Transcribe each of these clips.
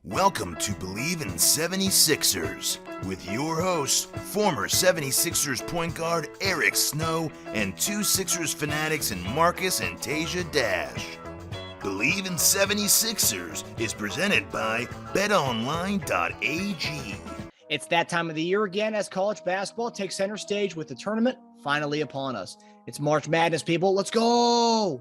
Welcome to Bleav In 76ers with your hosts, former 76ers point guard Eric Snow and two Sixers fanatics in Marcus and Teja Dash. Bleav In 76ers is presented by BetOnline.AG. It's that time of the year again as college basketball takes center stage with the tournament finally upon us. It's March Madness, people. Let's go!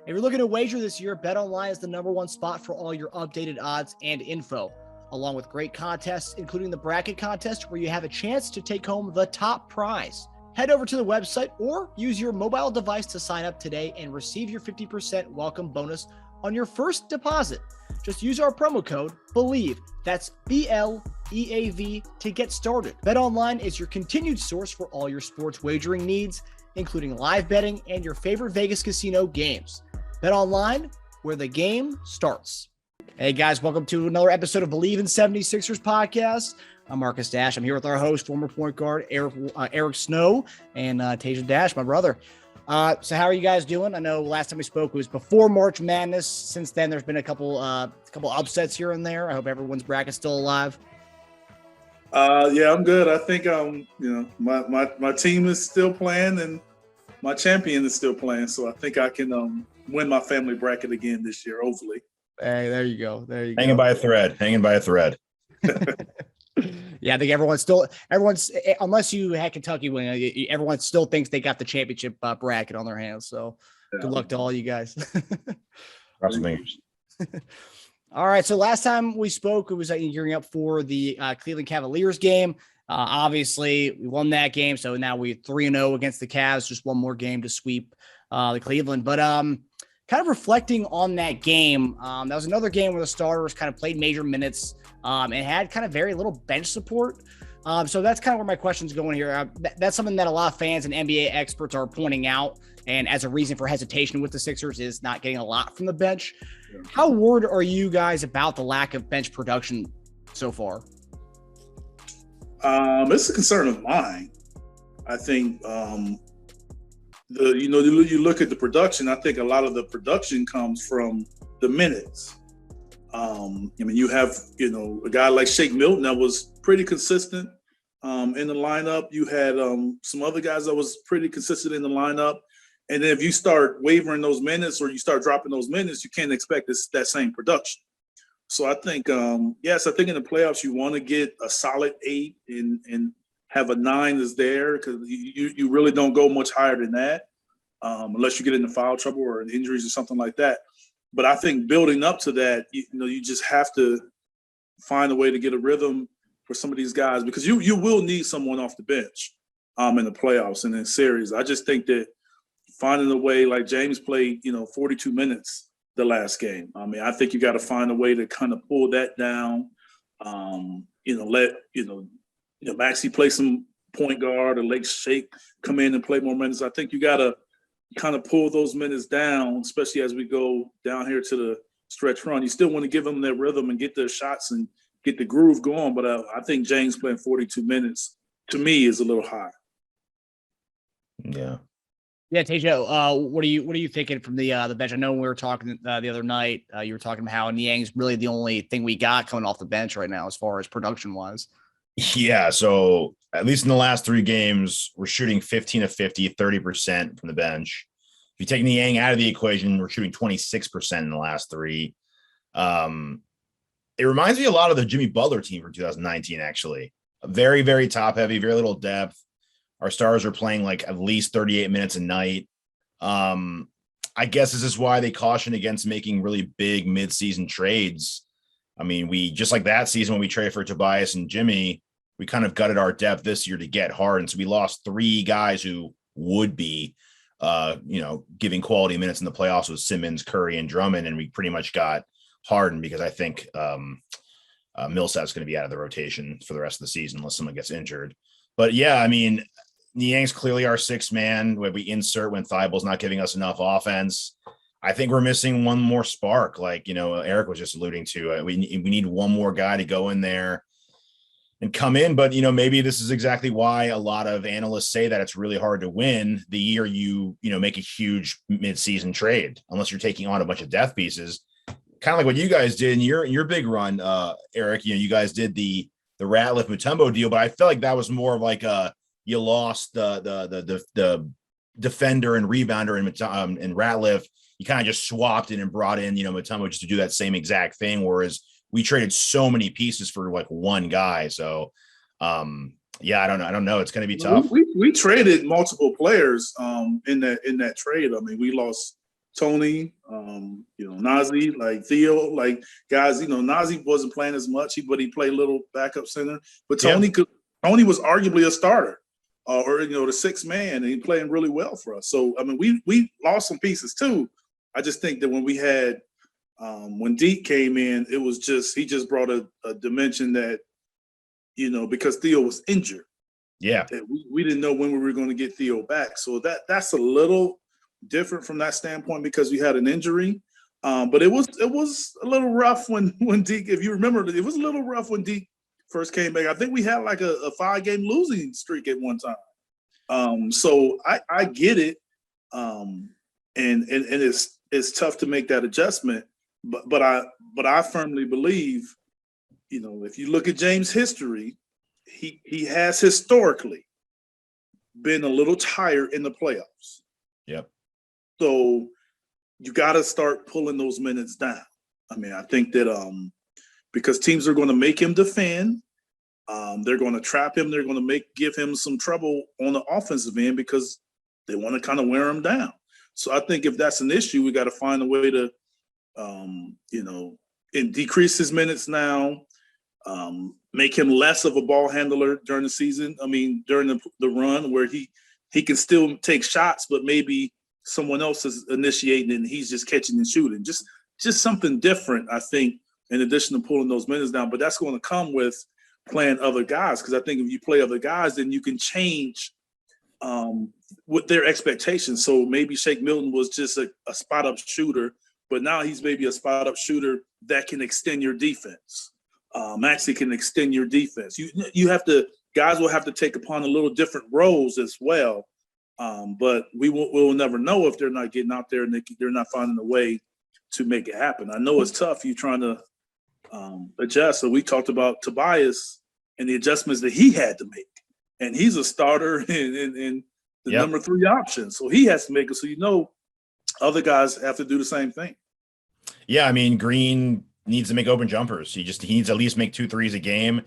If you're looking to wager this year, BetOnline is the number one spot for all your updated odds and info, along with great contests, including the bracket contest where you have a chance to take home the top prize. Head over to the website or use your mobile device to sign up today and receive your 50% welcome bonus on your first deposit. Just use our promo code BLEAV, that's BLEAV, to get started. BetOnline is your continued source for all your sports wagering needs, including live betting and your favorite Vegas casino games. BetOnline, where the game starts. Hey guys, welcome to another episode of Bleav In 76ers podcast. I'm Marcus Dash. I'm here with our host, former point guard Eric Snow, and Teja Dash, my brother. So how are you guys doing? I know last time we spoke was before March Madness. Since then, there's been a couple upsets here and there. I hope everyone's bracket's still alive. Yeah, I'm good. I think my team is still playing and my champion is still playing. So I think I can win my family bracket again this year, hopefully. Hey, there you go. Hanging by a thread. Yeah, I think everyone's unless you had Kentucky win, everyone still thinks they got the championship bracket on their hands. So Good luck to all you guys. Cross the fingers. All right. So last time we spoke, it was gearing up for the Cleveland Cavaliers game. Obviously, we won that game. So now we're 3-0 against the Cavs, just one more game to sweep the Cleveland. But kind of reflecting on that game, that was another game where the starters kind of played major minutes and had kind of very little bench support. So that's kind of where my question's going here. That's something that a lot of fans and NBA experts are pointing out. And as a reason for hesitation with the Sixers is not getting a lot from the bench. Yeah. How worried are you guys about the lack of bench production so far? It's a concern of mine. I think you look at the production. I think a lot of the production comes from the minutes. You have a guy like Shake Milton that was pretty consistent in the lineup. You had some other guys that was pretty consistent in the lineup. And then if you start wavering those minutes or you start dropping those minutes, you can't expect that same production. So I think, I think in the playoffs, you want to get a solid 8 and have a 9 is there because you really don't go much higher than that unless you get into foul trouble or injuries or something like that. But I think building up to that, you just have to find a way to get a rhythm for some of these guys because you will need someone off the bench in the playoffs and in series. I just think that finding a way, like James played, 42 minutes the last game. I think you got to find a way to kind of pull that down. Let Maxey play some point guard or let Shake come in and play more minutes. I think you got to kind of pull those minutes down, especially as we go down here to the stretch run. You still want to give them their rhythm and get their shots and get the groove going. But I think James playing 42 minutes to me is a little high. Yeah. Yeah, Teja, what are you thinking from the bench? I know when we were talking the other night, you were talking about how Niang's really the only thing we got coming off the bench right now as far as production wise. Yeah, so at least in the last 3 games, we're shooting 15 of 50, 30% from the bench. If you take Niang out of the equation, we're shooting 26% in the last 3. It reminds me a lot of the Jimmy Butler team from 2019, actually. Very, very top heavy, very little depth. Our stars are playing like at least 38 minutes a night. I guess this is why they caution against making really big mid-season trades. We just like that season when we traded for Tobias and Jimmy, we kind of gutted our depth this year to get Harden. So we lost 3 guys who would be, giving quality minutes in the playoffs with Simmons, Curry, and Drummond. And we pretty much got Harden because I think Millsap's going to be out of the rotation for the rest of the season unless someone gets injured. But yeah, Niang's clearly our 6th man where we insert when Thibauld's not giving us enough offense. I think we're missing one more spark. Like, Eric was just alluding to, we need one more guy to go in there and come in. But, maybe this is exactly why a lot of analysts say that it's really hard to win the year you make a huge midseason trade, unless you're taking on a bunch of depth pieces. kind of like what you guys did in your big run, Eric. You guys did the Ratliff Mutombo deal, but I felt like that was more of like you lost the defender and rebounder in Ratliff. You kind of just swapped it and brought in, Mutombo just to do that same exact thing. Whereas we traded so many pieces for like one guy. So, yeah, I don't know. It's going to be tough. We traded multiple players in that trade. I mean, we lost Tony, Nazi, like Theo, like guys. Nazi wasn't playing as much, but he played a little backup center. But Tony was arguably a starter, or the sixth man, and he playing really well for us. So I mean, we lost some pieces too. I just think that when we had when Deke came in, it was he just brought a dimension that, because Theo was injured. Yeah. We didn't know when we were going to get Theo back. So that's a little different from that standpoint because we had an injury. But it was a little rough when Deke, if you remember, it was a little rough when Deke first came back. I think we had like a 5-game losing streak at one time. So I get it. And it's tough to make that adjustment. But I firmly believe, if you look at James' history, he has historically been a little tired in the playoffs. Yep. So you got to start pulling those minutes down. I mean, I think that because teams are going to make him defend, they're going to trap him. They're going to give him some trouble on the offensive end because they want to kind of wear him down. So I think if that's an issue, we got to find a way to, and decrease his minutes now, make him less of a ball handler during the season. I mean, during the run where he can still take shots, but maybe someone else is initiating and he's just catching and shooting. Just something different, I think, in addition to pulling those minutes down. But that's going to come with playing other guys, because I think if you play other guys, then you can change with their expectations. So maybe Shake Milton was just a spot-up shooter, but now he's maybe a spot-up shooter that can extend your defense. Maxey can extend your defense. Guys will have to take upon a little different roles as well. But we'll never know if they're not getting out there and they're not finding a way to make it happen. I know it's tough. You're trying to adjust. So we talked about Tobias and the adjustments that he had to make. And he's a starter and the number 3 option. So he has to make it. So, other guys have to do the same thing. Yeah, I mean, Green needs to make open jumpers. He needs to at least make 2 threes a game.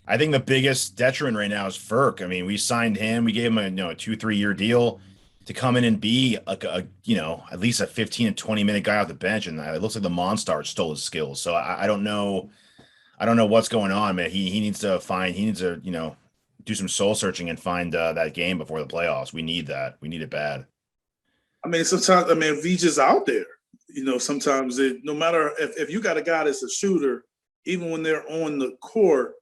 I think the biggest detriment right now is Furk. I mean, we signed him. We gave him a 2-3 year deal to come in and be at least a 15 and 20 minute guy off the bench. And it looks like the Monstar stole his skills. So I don't know. I don't know what's going on, man. He needs to do some soul searching and find that game before the playoffs. We need that. We need it bad. I mean, sometimes, if he's just out there, sometimes no matter if you got a guy that's a shooter, even when they're on the court,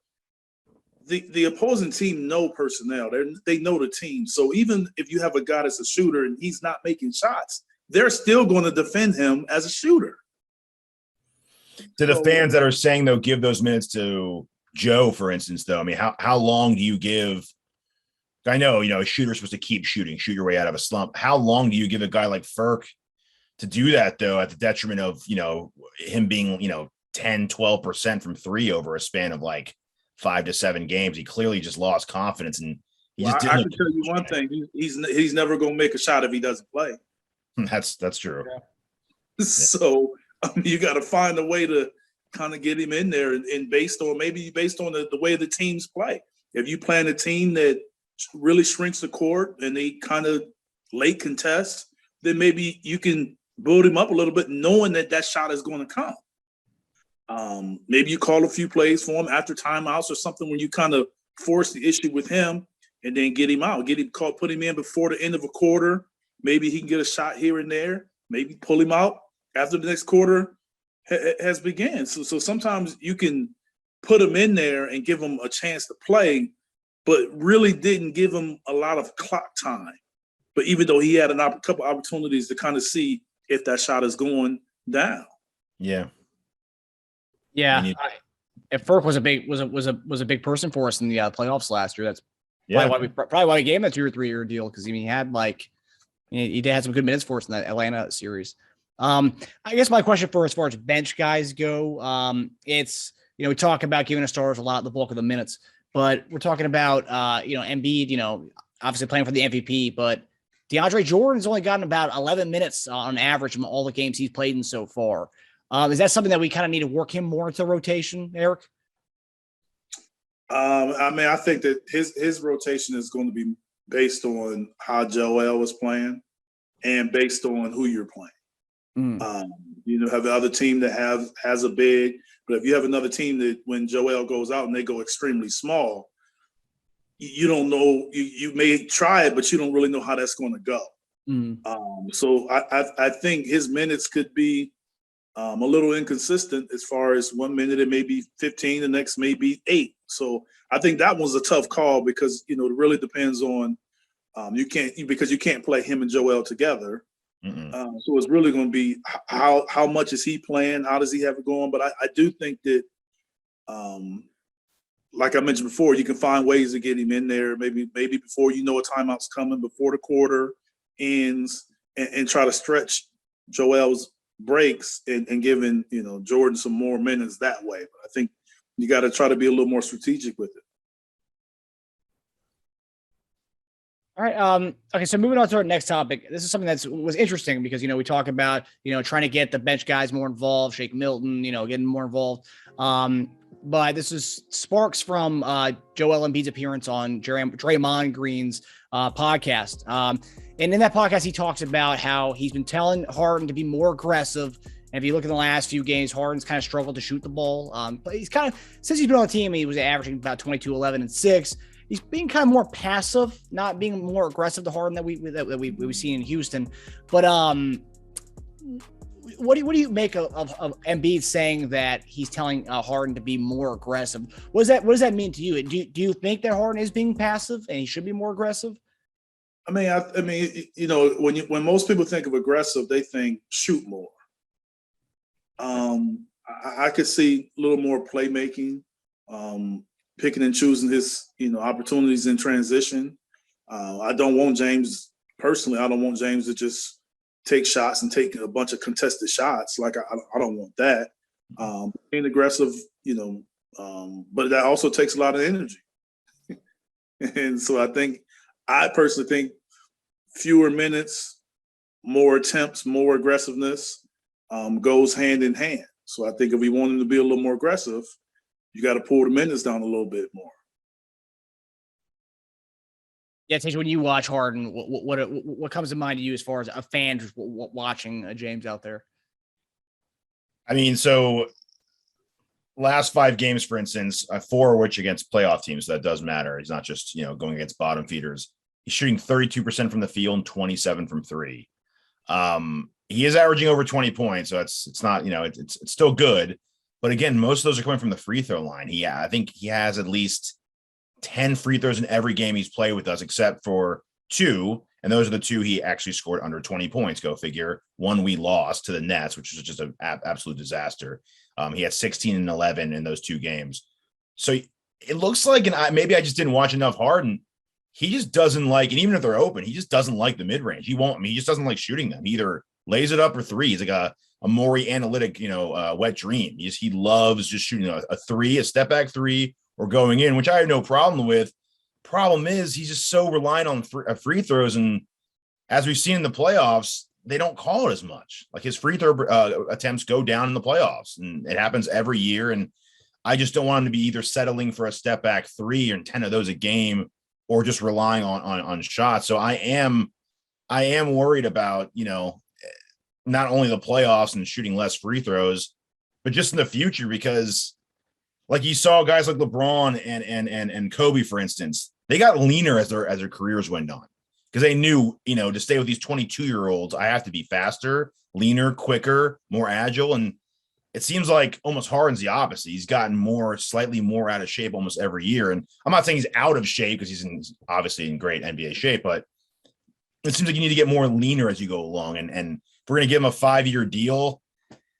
the opposing team know personnel. They know the team. So even if you have a guy that's a shooter and he's not making shots, they're still going to defend him as a shooter. To the fans that are saying they'll give those minutes to Joe, for instance, though, I mean, how long do you give? I know, a shooter's supposed to keep shooting, shoot your way out of a slump. How long do you give a guy like Furk to do that, though, at the detriment of, him being, 10, 12% from 3 over a span of like 5 to 7 games? He clearly just lost confidence. And he just didn't. I can tell you one thing. He's never going to make a shot if he doesn't play. That's true. Yeah. So you got to find a way to kind of get him in there and based on the way the teams play. If you plan a team that really shrinks the court and they kind of late contest, then maybe you can build him up a little bit knowing that shot is going to come. Maybe you call a few plays for him after timeouts or something when you kind of force the issue with him and then get him out, put him in before the end of a quarter. Maybe he can get a shot here and there, maybe pull him out after the next quarter has begun. So sometimes you can put him in there and give him a chance to play, but really didn't give him a lot of clock time. But even though he had a couple opportunities to kind of see if that shot is going down. Yeah. Yeah. If Furk was a big person for us in the playoffs last year, that's probably why we gave him that 2 or 3 year deal. Cause he had he had some good minutes for us in that Atlanta series. I guess my question for as far as bench guys go, it's, we talk about giving the stars a lot, the bulk of the minutes, but we're talking about, Embiid, obviously playing for the MVP, but DeAndre Jordan's only gotten about 11 minutes on average from all the games he's played in so far. Is that something that we kind of need to work him more into rotation, Eric? I think that his rotation is going to be based on how Joel is playing and based on who you're playing. Have the other team that has a big, but if you have another team that when Joel goes out and they go extremely small, you don't know. You may try it, but you don't really know how that's going to go. So I think his minutes could be a little inconsistent as far as 1 minute it may be 15, the next may be 8. So I think that was a tough call because it really depends on you can't play him and Joel together. So it's really going to be how much is he playing? How does he have it going? But I do think that, like I mentioned before, you can find ways to get him in there. Maybe before a timeout's coming, before the quarter ends, and try to stretch Joel's breaks and giving Jordan some more minutes that way. But I think you got to try to be a little more strategic with it. All right. Okay. So moving on to our next topic. This is something that was interesting because, we talk about, trying to get the bench guys more involved, Shake Milton, getting more involved. But this is sparks from Joel Embiid's appearance on Draymond Green's podcast. And in that podcast, he talks about how he's been telling Harden to be more aggressive. And if you look at the last few games, Harden's kind of struggled to shoot the ball. But he's since he's been on the team, he was averaging about 22, 11, and 6. He's being kind of more passive, not being more aggressive to Harden that we've seen in Houston. But what do you make of Embiid saying that he's telling Harden to be more aggressive? What does that mean to you? Do you think that Harden is being passive and he should be more aggressive? When most people think of aggressive, they think shoot more. I could see a little more playmaking. Picking and choosing his, opportunities in transition. I don't want James to just take shots and take a bunch of contested shots. Like I don't want that. Being aggressive, but that also takes a lot of energy. And so I personally think fewer minutes, more attempts, more aggressiveness goes hand in hand. So I think if we want him to be a little more aggressive, you got to pull the minutes down a little bit more. Yeah, Teja, when you watch Harden, what comes to mind to you as far as a fan just watching James out there? So last 5 games, for instance, 4 of which against playoff teams, so that does matter. He's not just going against bottom feeders. He's shooting 32% from the field and 27 from 3. He is averaging over 20 points, so it's not it's still good. But again, most of those are coming from the free throw line. I think he has at least 10 free throws in every game he's played with us, except for 2. And those are the 2 he actually scored under 20 points. Go figure. 1 we lost to the Nets, which was just an absolute disaster. He had 16 and 11 in those 2 games. So it looks like, and maybe I just didn't watch enough Harden. He just doesn't like, and even if they're open, he just doesn't like the mid-range. He just doesn't like shooting them. He either lays it up or 3. He's like a Morey analytic, wet dream. He loves just shooting a 3, a step back 3, or going in, which I have no problem with. Problem is he's just so reliant on free throws. And as we've seen in the playoffs, they don't call it as much. Like his free throw attempts go down in the playoffs, and it happens every year. And I just don't want him to be either settling for a step back 3 and 10 of those a game, or just relying on shots. So I am worried about, not only the playoffs and shooting less free throws, but just in the future, because like you saw guys like LeBron and Kobe, for instance, they got leaner as their careers went on, because they knew, to stay with these 22-year-olds, I have to be faster, leaner, quicker, more agile. And it seems like almost Harden's the opposite. He's gotten slightly more out of shape almost every year. And I'm not saying he's out of shape, because he's obviously in great NBA shape, but it seems like you need to get more leaner as you go along. And if we're going to give him a 5-year deal,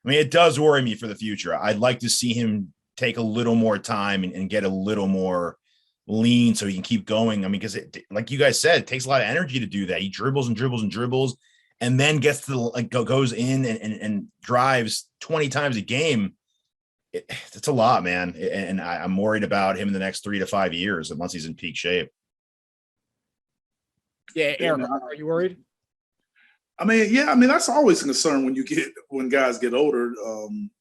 it does worry me for the future. I'd like to see him take a little more time and get a little more lean so he can keep going. Because like you guys said, it takes a lot of energy to do that. He dribbles and dribbles and dribbles, and then gets to goes in and drives 20 times a game, it's a lot, man. And I'm worried about him in the next 3 to 5 years once he's in peak shape. Yeah, Eric, are you worried? I mean, that's always a concern when guys get older,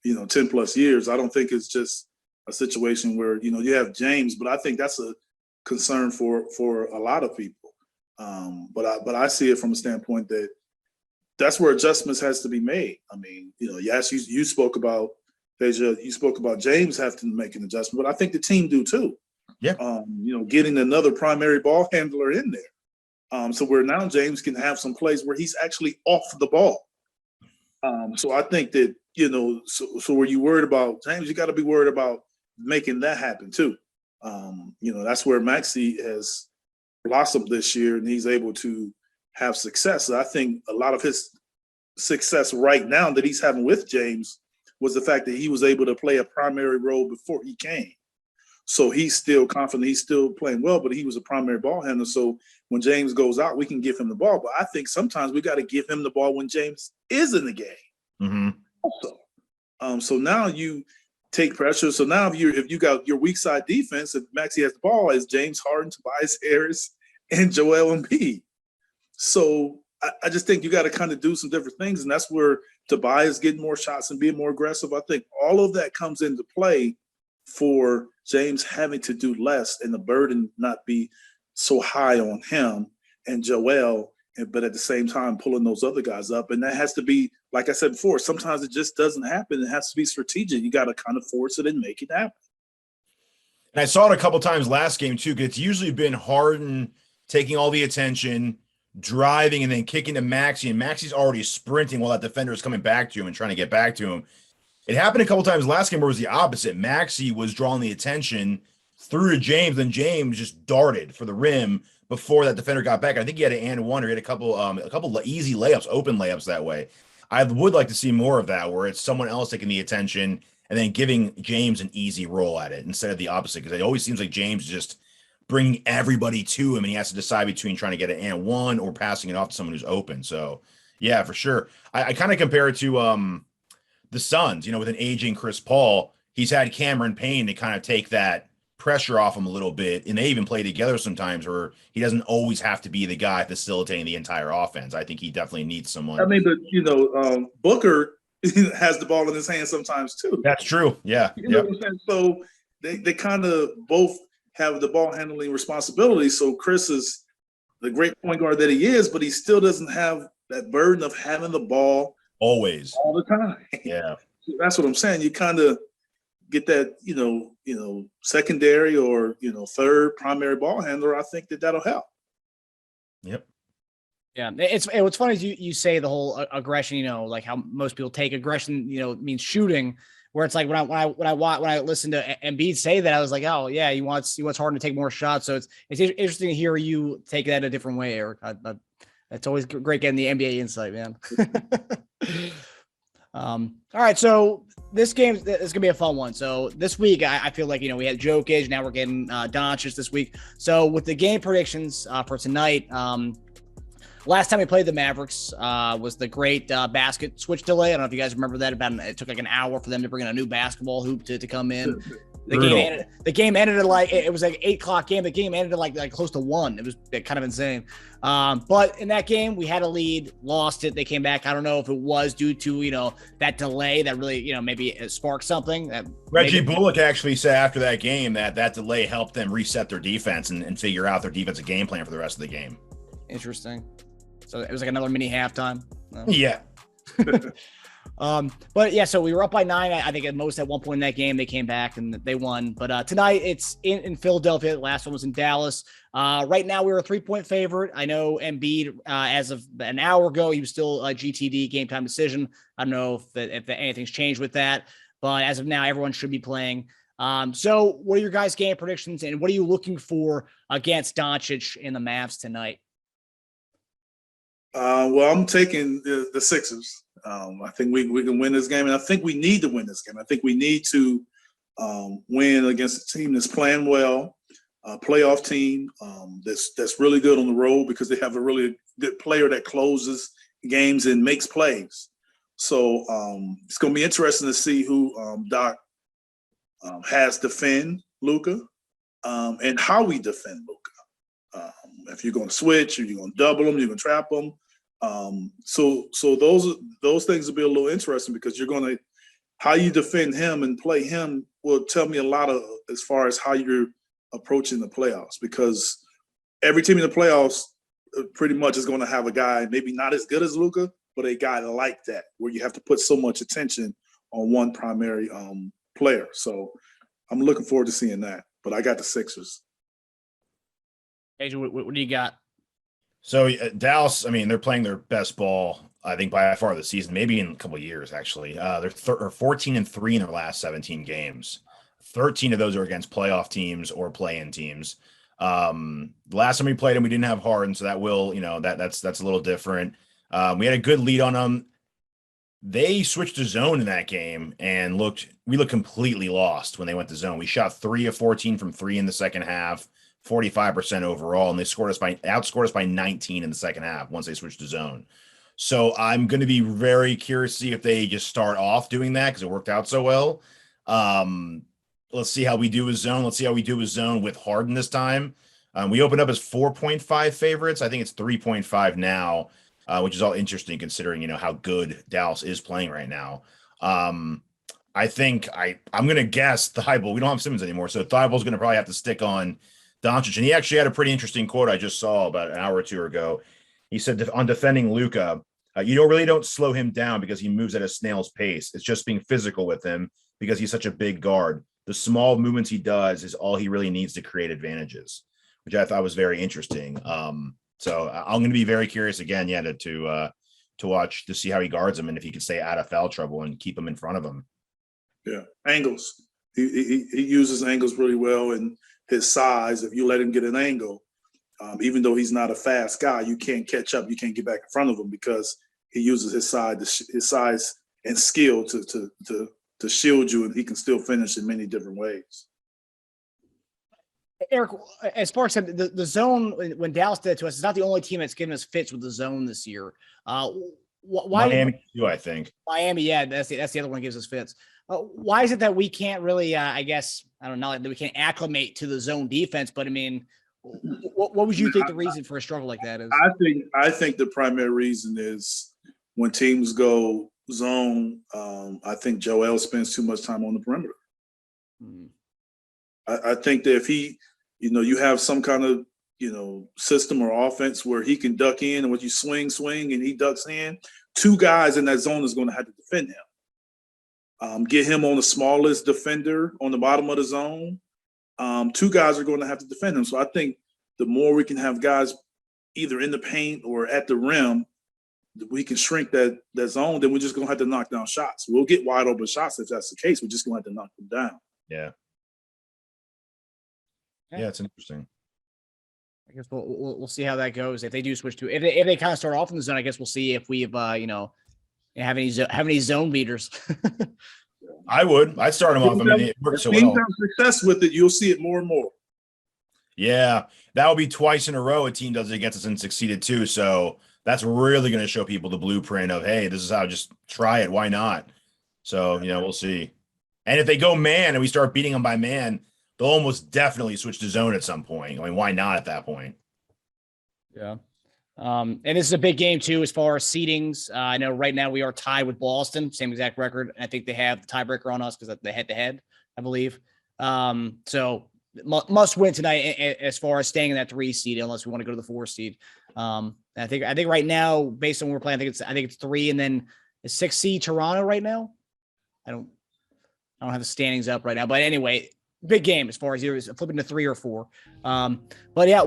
10 plus years. I don't think it's just a situation where, you have James, but I think that's a concern for a lot of people. But I see it from a standpoint that that's where adjustments has to be made. I mean, yes, you spoke about Teja, you spoke about James having to make an adjustment, but I think the team do too. Yeah. Getting another primary ball handler in there. So where now James can have some plays where he's actually off the ball. So I think that, so were you worried about James? You got to be worried about making that happen too. That's where Maxey has blossomed this year and he's able to have success. So I think a lot of his success right now that he's having with James was the fact that he was able to play a primary role before he came. So he's still confident, he's still playing well, but he was a primary ball handler. So when James goes out, we can give him the ball. But I think sometimes we got to give him the ball when James is in the game. Mm-hmm. Also. So now you take pressure. So now if you got your weak side defense, if Maxey has the ball, is James Harden, Tobias Harris, and Joel Embiid. So I just think you got to kind of do some different things. And that's where Tobias getting more shots and being more aggressive. I think all of that comes into play for James having to do less and the burden not be so high on him and Joel, but at the same time pulling those other guys up. And that has to be, like I said before, sometimes it just doesn't happen. It has to be strategic. You got to kind of force it and make it happen. And I saw it a couple times last game too, because it's usually been Harden taking all the attention, driving, and then kicking to Maxey, and Maxey's already sprinting while that defender is coming back to him and trying to get back to him. It happened a couple times last game where it was the opposite. Maxey was drawing the attention through to James, and James just darted for the rim before that defender got back. I think he had an and one, or he had a couple easy layups, open layups that way. I would like to see more of that, where it's someone else taking the attention and then giving James an easy roll at it instead of the opposite, because it always seems like James just bringing everybody to him, and he has to decide between trying to get an and one or passing it off to someone who's open. So, yeah, for sure. I kind of compare it to the Suns, with an aging Chris Paul. He's had Cameron Payne to kind of take that pressure off him a little bit, and they even play together sometimes where he doesn't always have to be the guy facilitating the entire offense. I think he definitely needs someone. I mean, but, Booker has the ball in his hand sometimes too. That's true. Yeah. You know what I'm saying? So they kind of both have the ball handling responsibility. So Chris is the great point guard that he is, but he still doesn't have that burden of having the ball always all the time. Yeah. That's what I'm saying. You kind of get that, secondary or, third primary ball handler. I think that'll help. Yep. Yeah. What's funny is you say the whole aggression, like how most people take aggression, means shooting. Where it's like when I listened to Embiid say that, I was like, oh yeah, he wants Harden to take more shots. So it's interesting to hear you take that a different way, Eric. It's always great getting the NBA insight, man. All right, so this game is gonna be a fun one. So this week, I feel like we had Jokic, now we're getting Doncic this week. So with the game predictions for tonight, last time we played the Mavericks was the great basket switch delay. I don't know if you guys remember that. It took like an hour for them to bring in a new basketball hoop to come in. The game ended at like, it was like 8 o'clock game. The game ended at like close to 1. It was kind of insane. But in that game, we had a lead, lost it. They came back. I don't know if it was due to, that delay that really, maybe it sparked something. Reggie Bullock actually said after that game that delay helped them reset their defense and figure out their defensive game plan for the rest of the game. Interesting. So it was like another mini halftime. No? Yeah. But yeah, so we were up by 9. I think at most at one point in that game, they came back and they won. But tonight it's in Philadelphia. The last one was in Dallas. Right now we're a 3-point favorite. I know Embiid, as of an hour ago, he was still a GTD, game time decision. I don't know if anything's changed with that, but as of now, everyone should be playing. So what are your guys' game predictions, and what are you looking for against Doncic in the Mavs tonight? Well, I'm taking the Sixers. I think we can win this game, and I think we need to win this game. I think we need to win against a team that's playing well, a playoff team that's really good on the road because they have a really good player that closes games and makes plays. So it's going to be interesting to see who Doc has defend Luka and how we defend Luka. If you're going to switch, or you're going to double him, you're going to trap him. So those things will be a little interesting because you're going to how you defend him and play him will tell me a lot of as far as how you're approaching the playoffs, because every team in the playoffs pretty much is going to have a guy maybe not as good as Luka, but a guy like that where you have to put so much attention on one primary player. So I'm looking forward to seeing that. But I got the Sixers. Teja, what do you got? So Dallas, I mean, they're playing their best ball, I think, by far this season, maybe in a couple of years, actually. They're 14-3 in their last 17 games. 13 of those are against playoff teams or play-in teams. The last time we played them, we didn't have Harden, so that will, that's a little different. We had a good lead on them. They switched to zone in that game and we looked completely lost when they went to zone. We shot 3 of 14 from 3 in the second half, 45% overall, and they outscored us by 19 in the second half once they switched to zone. So I'm going to be very curious to see if they just start off doing that because it worked out so well. Let's see how we do with zone. Let's see how we do with zone with Harden this time. We opened up as 4.5 favorites. I think it's 3.5 now, which is all interesting considering, how good Dallas is playing right now. I think I'm going to guess Thibault. We don't have Simmons anymore, so Thibault's going to probably have to stick on Doncic. And he actually had a pretty interesting quote I just saw about an hour or two ago. He said on defending Luka, you don't slow him down because he moves at a snail's pace. It's just being physical with him because he's such a big guard. The small movements he does is all he really needs to create advantages, which I thought was very interesting. So I'm going to be very curious again, to watch to see how he guards him and if he can stay out of foul trouble and keep him in front of him. Yeah, angles. He uses angles really well, and his size. If you let him get an angle, even though he's not a fast guy, you can't catch up. You can't get back in front of him because he uses his size and skill to shield you, and he can still finish in many different ways. Eric, as far as the zone, when Dallas did it to us, it's not the only team that's given us fits with the zone this year. Why Miami too, I think. Miami, yeah, that's the other one that gives us fits. Why is it that we can't really, I don't know, that we can't acclimate to the zone defense? But I mean, what would you think the reason for a struggle like that is? I think the primary reason is when teams go zone. I think Joel spends too much time on the perimeter. I think that if he, you have some kind of, system or offense where he can duck in, and when you swing, and he ducks in, 2 guys in that zone is going to have to defend him. Get him on the smallest defender on the bottom of the zone. 2 guys are going to have to defend him. So I think the more we can have guys either in the paint or at the rim, we can shrink that zone. Then we're just going to have to knock down shots. We'll get wide open shots if that's the case. We're just going to have to knock them down. Yeah. Yeah, it's interesting. I guess we'll see how that goes. If they do switch to if they kind of start off in the zone, I guess we'll see if we've have any zone beaters. I'd start them off. I mean, it works so well. If teams have success with it, you'll see it more and more. Yeah, that will be twice in a row a team does it against us and succeeded too. So that's really going to show people the blueprint of, hey, this is how, just try it. Why not? So, we'll see. And if they go man and we start beating them by man, they'll almost definitely switch to zone at some point. I mean, why not at that point? Yeah. And this is a big game too, as far as seedings. I know right now we are tied with Boston, same exact record. And I think they have the tiebreaker on us because they head-to-head, I believe. So must win tonight as far as staying in that 3 seed, unless we want to go to the 4 seed. I think right now, based on what we're playing, I think it's 3, and then the 6 seed Toronto right now. I don't have the standings up right now, but anyway, big game as far as either flipping to 3 or 4. But yeah,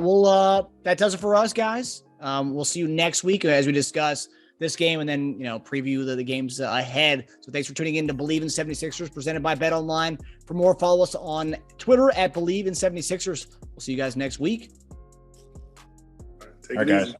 that does it for us, guys. We'll see you next week as we discuss this game and then, preview the games ahead. So thanks for tuning in to Bleav in 76ers presented by BetOnline. For more, follow us on Twitter at Bleav in 76ers. We'll see you guys next week. All right, guys.